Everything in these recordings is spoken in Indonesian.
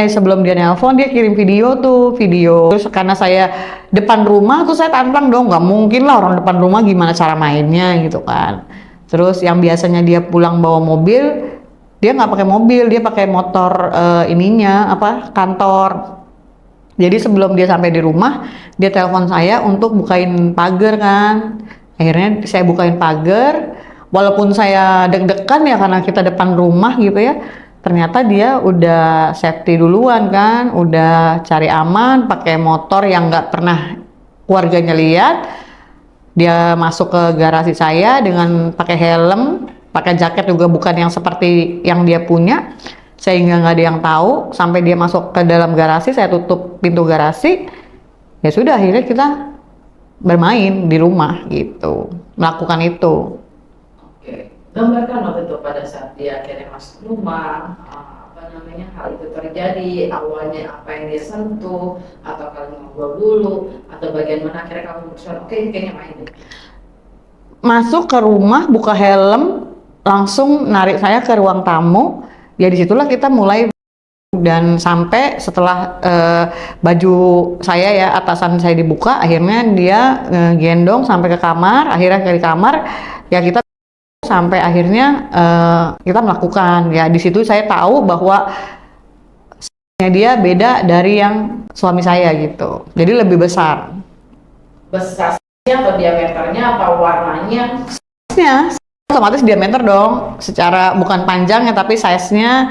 sebelum dia nelpon dia kirim video terus karena saya depan rumah tuh saya tantang dong, nggak mungkin lah orang depan rumah gimana cara mainnya gitu kan. Terus yang biasanya dia pulang bawa mobil, dia nggak pakai mobil, dia pakai motor kantor. Jadi sebelum dia sampai di rumah, dia telepon saya untuk bukain pagar kan. Akhirnya saya bukain pagar, walaupun saya deg-degan ya karena kita depan rumah gitu ya. Ternyata dia udah safety duluan kan, udah cari aman, pakai motor yang nggak pernah keluarganya lihat. Dia masuk ke garasi saya dengan pakai helm, pakai jaket juga bukan yang seperti yang dia punya, sehingga nggak ada yang tahu. Sampai dia masuk ke dalam garasi, saya tutup pintu garasi. Ya sudah, akhirnya kita bermain di rumah gitu, melakukan itu. Gambarkan waktu itu pada saat dia akhirnya masuk rumah, hal itu terjadi, awalnya apa yang dia sentuh, atau kalian ngobrol dulu, atau bagian mana akhirnya kamu memutuskan, oke, kayaknya main deh. Masuk ke rumah, buka helm, langsung narik saya ke ruang tamu, ya disitulah kita mulai. Dan sampai setelah baju saya ya, atasan saya dibuka, akhirnya dia gendong sampai ke kamar. Akhirnya di kamar ya kita sampai akhirnya kita melakukan ya. Di situ saya tahu bahwa dia beda dari yang suami saya gitu, jadi lebih besar. Besarnya atau diameternya atau warnanya? Size-nya otomatis diameter dong, secara bukan panjangnya tapi size-nya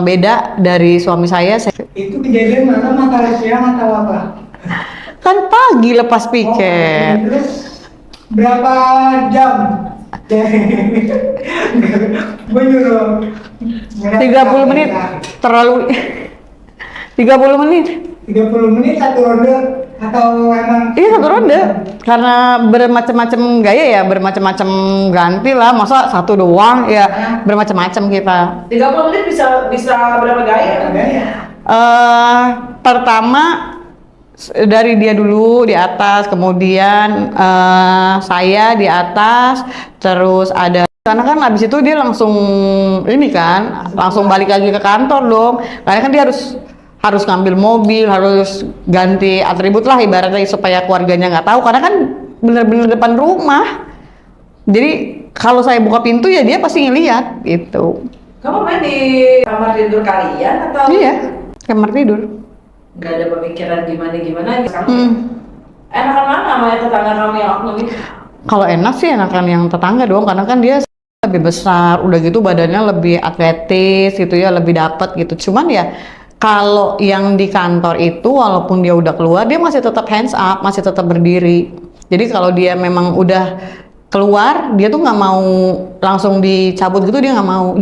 beda dari suami saya. Itu kejadian mana, makan siang atau apa? Kan pagi lepas piket. Terus berapa jam? Gue nyuruh 30 menit, terlalu 30 menit. 30 menit satu ronde atau emang? Iya, satu ronde. Karena bermacam-macam gaya ya, bermacam-macam ganti lah. Masa satu doang ya, bermacam-macam kita. 30 menit bisa berapa gaya? Pertama dari dia dulu di atas, kemudian saya di atas, terus ada karena kan habis itu dia langsung langsung balik lagi ke kantor dong. Karena kan dia harus ngambil mobil, harus ganti atribut lah ibaratnya supaya keluarganya nggak tahu. Karena kan bener-bener depan rumah. Jadi kalau saya buka pintu ya dia pasti ngeliat gitu. Kamu main di kamar tidur kalian atau? Iya, kamar tidur. Gak ada pemikiran gimana kamu? Enakan mana sama tetangga kamu yang oknum itu? Kalau enak sih enakan yang tetangga dong, karena kan dia lebih besar, udah gitu badannya lebih atletis gitu ya, lebih dapet gitu. Cuman ya kalau yang di kantor itu walaupun dia udah keluar, dia masih tetap hands up, masih tetap berdiri. Jadi kalau dia memang udah keluar, dia tuh nggak mau langsung dicabut gitu, dia nggak mau.